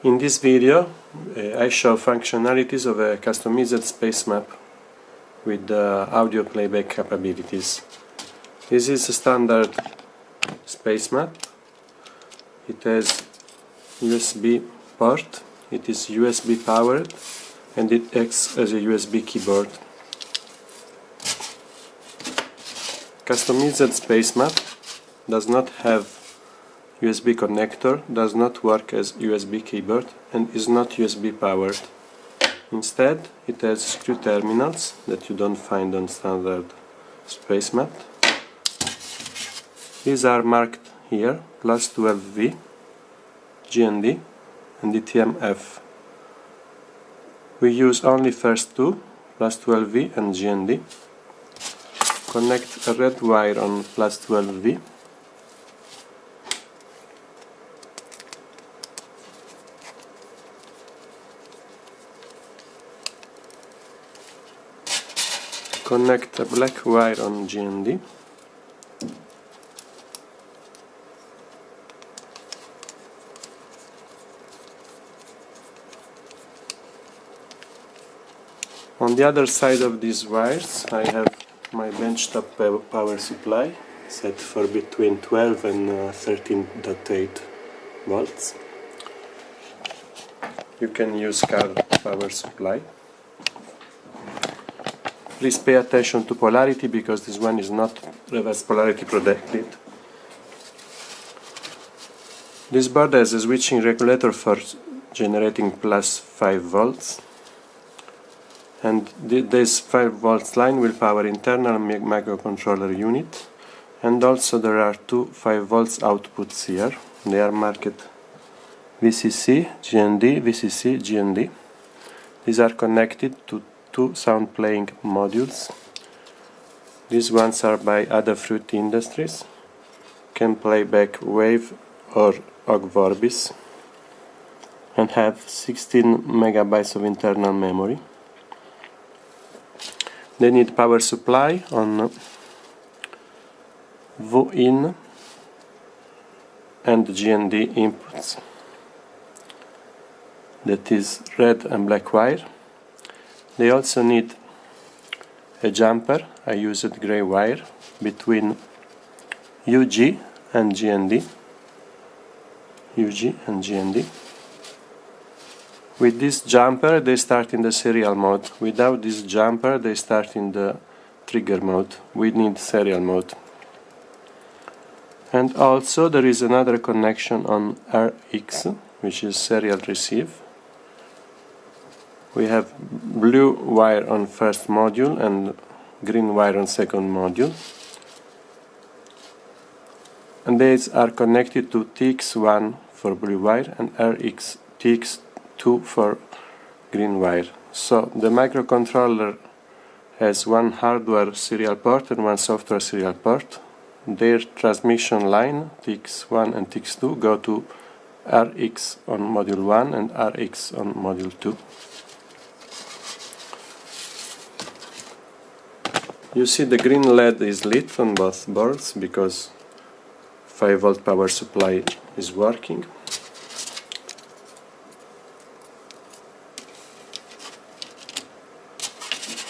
In this video I show functionalities of a customized Spacemat with audio playback capabilities. This is a standard Spacemat. It has USB port, it is USB powered, and it acts as a USB keyboard. Customized Spacemat does not have USB connector, does not work as USB keyboard, and is not USB powered. Instead, it has screw terminals that you don't find on standard Spacemat. These are marked here, plus 12V, GND, and DTM-F. We use only first two, plus 12V and GND. Connect a red wire on plus 12V. Connect a black wire on GND. On the other side of these wires I have my benchtop power supply set for between 12 and 13.8 volts. You can use car power supply. Please pay attention to polarity because this one is not reverse polarity protected. This board has a switching regulator for generating plus 5 volts. And this 5 volts line will power internal microcontroller unit, and also there are two 5 volts outputs here. They are marked VCC, GND, VCC, GND. These are connected to two sound playing modules. These ones are by Adafruit Industries, can playback Wave or Ogg Vorbis, and have 16 megabytes of internal memory. They need power supply on VIN and GND inputs. That is red and black wire. They also need a jumper. I used gray wire between UG and GND. UG and GND. With this jumper they start in the serial mode. Without this jumper they start in the trigger mode. We need serial mode. And also there is another connection on RX, which is serial receive. We have blue wire on first module and green wire on second module. And these are connected to TX1 for blue wire and RX TX2 for green wire. So the microcontroller has one hardware serial port and one software serial port. Their transmission line, TX1 and TX2, go to RX on module 1 and RX on module 2. You see the green LED is lit on both boards because 5 volt power supply is working.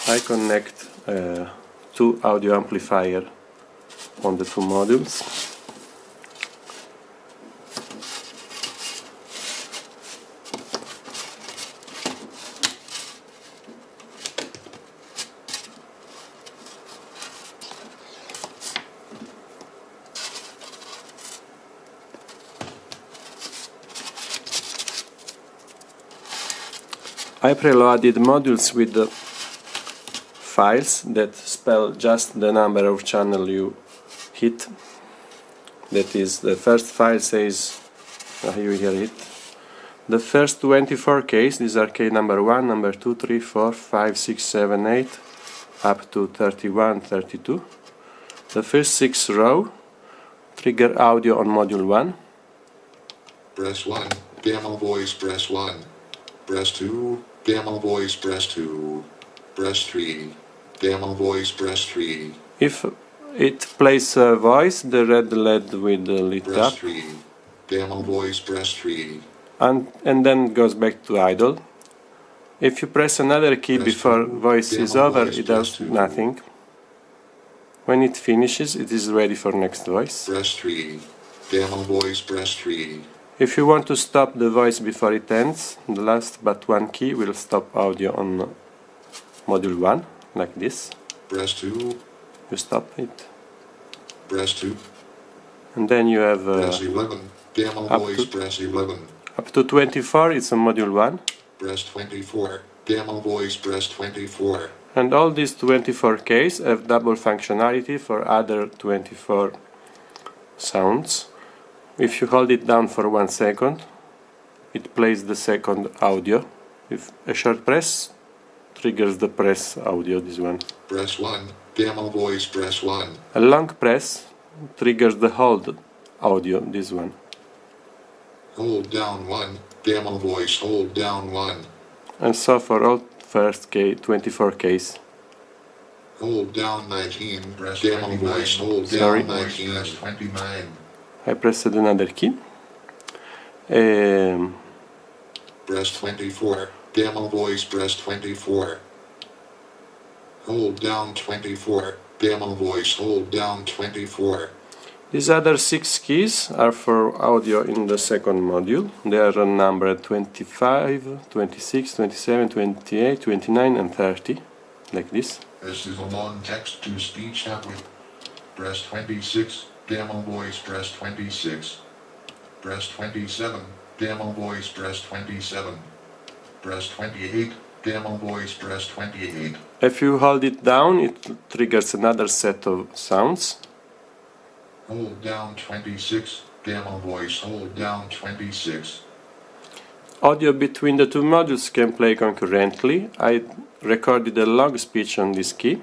I connect two audio amplifiers on the two modules. I preloaded modules with the files that spell just the number of channel you hit. That is, the first file says, here you hear it. The first 24 keys, these are key number 1, number 2, 3, 4, 5, 6, 7, 8, up to 31, 32. The first 6 rows trigger audio on module 1. Press 1, gamma voice, press 1. Press 2, gamma voice, press 2. Press 3, gamma voice, press 3. If it plays a voice, the red LED will lit press up. 3, gamma voice, press 3. and then goes back to idle. If you press another key before voice is over, it does nothing. When it finishes, it is ready for next voice. Press 3. Demo voice, press 3. If you want to stop the voice before it ends, the last but one key will stop audio on module 1, like this. Press 2. You stop it. Press 2. And then you have Press 11. Demo voice, press 11. up to 24, it's on module 1. Press 24. Demo voice, press 24. And all these 24 keys have double functionality for other 24 sounds. If you hold it down for 1 second, it plays the second audio. If a short press triggers the press audio, this one. Press 1. Demo voice, press 1. A long press triggers the hold audio, this one. Hold down 1. Demo voice, hold down 1. And so for all first key, 24 keys. Hold down 19. Press demo voice, hold Sorry. down 19. Press 29. I pressed another key. Press 24. Demo voice, press 24. Hold down 24. Demo voice, hold down 24. These other 6 keys are for audio in the second module. They are numbered 25, 26, 27, 28, 29 and 30, like this. This is a long text-to-speech app with press 26, demo voice, press 26. Press 27, demo voice, press 27. Press 28, demo voice, press 28. If you hold it down, it triggers another set of sounds. Hold down 26, demo voice, hold down 26. Audio between the two modules can play concurrently. I recorded a log speech on this key,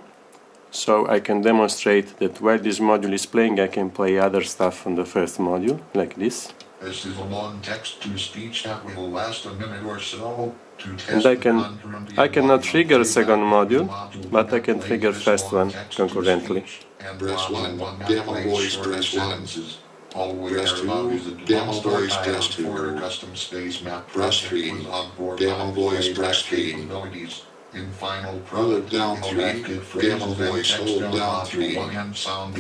so I can demonstrate that while this module is playing, I can play other stuff on the first module, like this. This is a long text-to-speech that will last a minute or so to test And I cannot trigger second module, but I can trigger first one concurrently. Press 1, demo voice, press 1. Press 2, demo voice, press 2. Custom Spacemat, press 3, demo voice, press 3. Hold down 3, demo voice, hold down 3.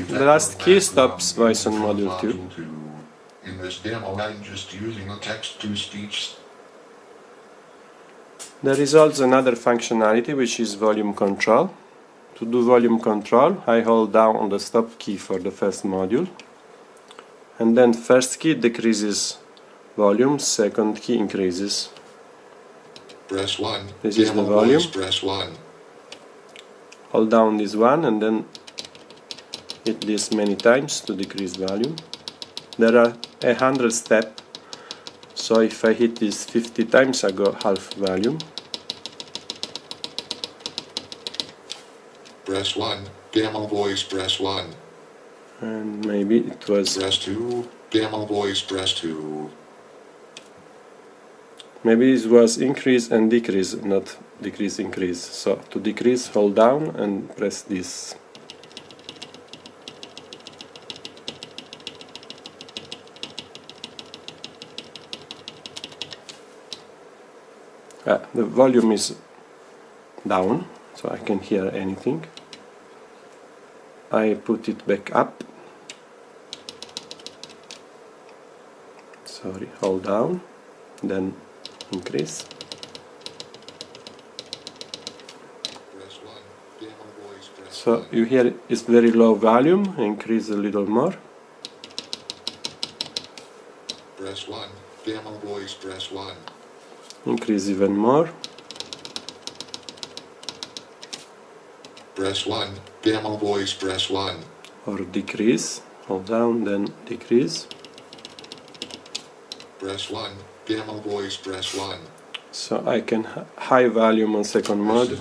The last key stops voice on module 2. In this demo, I'm just using a text-to-speech. There is also another functionality, which is volume control. To do volume control, I hold down on the stop key for the first module, and then first key decreases volume, second key increases. Press 1. This is the volume. Press 1. Hold down this one and then hit this many times to decrease volume. There are 100 steps, so if I hit this 50 times, I go half volume. Press 1, demo voice, press 1. And maybe it was... Press 2, demo voice, press 2. Maybe it was increase and decrease, not decrease, increase. So to decrease, hold down and press this. The volume is down, so I can hear anything. I put it back up. Sorry, hold down, then increase. So you hear it's very low volume, increase a little more. Press 1, demo voice, press 1. Increase even more. Press 1, demo voice, press 1. Or decrease, hold down, then decrease. Press 1, demo voice, press 1. So I can high volume on second mode,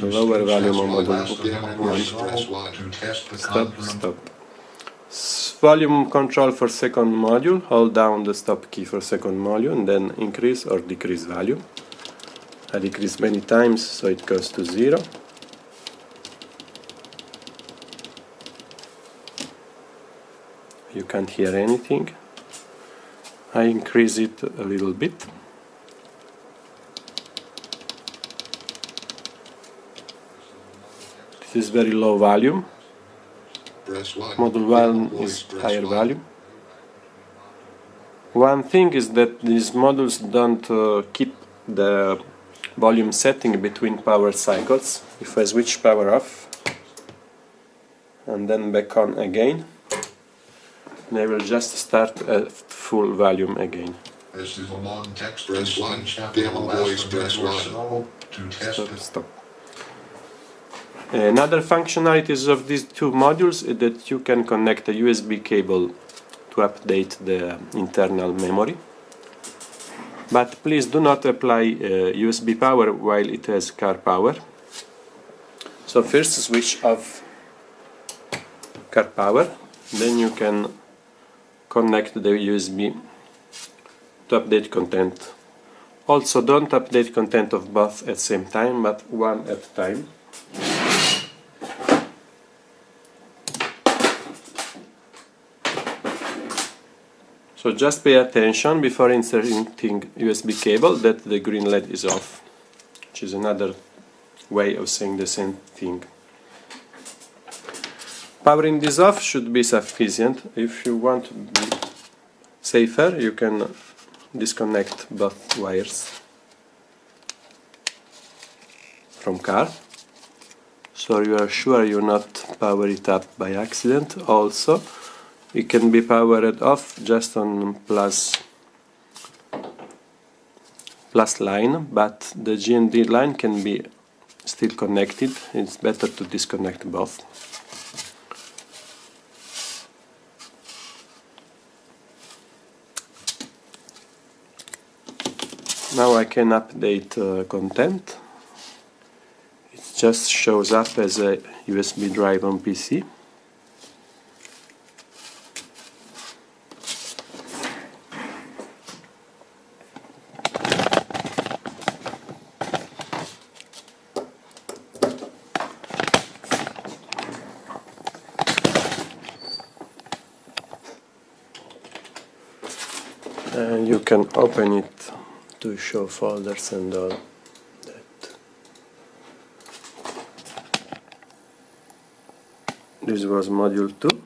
lower volume on module 1. Stop. Volume control for second module, hold down the stop key for second module and then increase or decrease volume. I decrease many times so it goes to 0. You can't hear anything. I increase it a little bit. This is very low volume. Module 1 is higher volume. One thing is that these modules don't keep the volume setting between power cycles. If I switch power off and then back on again, they will just start at full volume again. This is a long text. Press 1. Demo voice. Press 1. To test it. Stop. Another functionalities of these two modules is that you can connect a USB cable to update the internal memory. But please do not apply USB power while it has car power. So first switch off car power, then you can connect the USB to update content. Also don't update content of both at the same time, but one at a time. So just pay attention before inserting USB cable that the green LED is off, which is another way of saying the same thing. Powering this off should be sufficient. If you want to be safer, you can disconnect both wires from car, so you are sure you not power it up by accident. Also, it can be powered off just on plus line, but the GND line can be still connected. It's better to disconnect both. Now I can update content. It just shows up as a USB drive on PC. And you can open it to show folders and all that. This was module 2,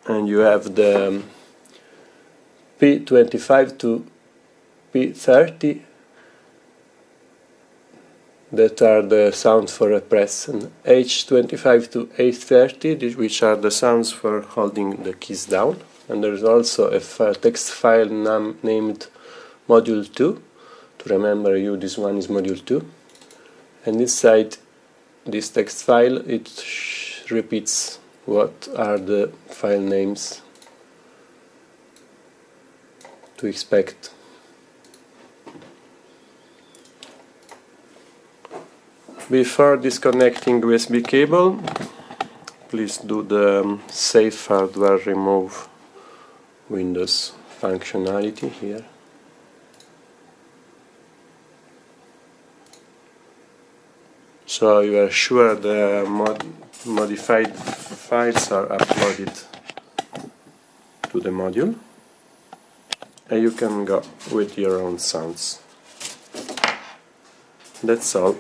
and you have the P25 to P30 that are the sounds for a press, and H25 to H30 which are the sounds for holding the keys down. And there is also a text file named module 2. To remember you, this one is module 2. And inside this text file, it repeats what are the file names to expect. Before disconnecting USB cable, please do the Safe Hardware Remove Windows functionality here. So you are sure the modified files are uploaded to the module, and you can go with your own sounds. That's all.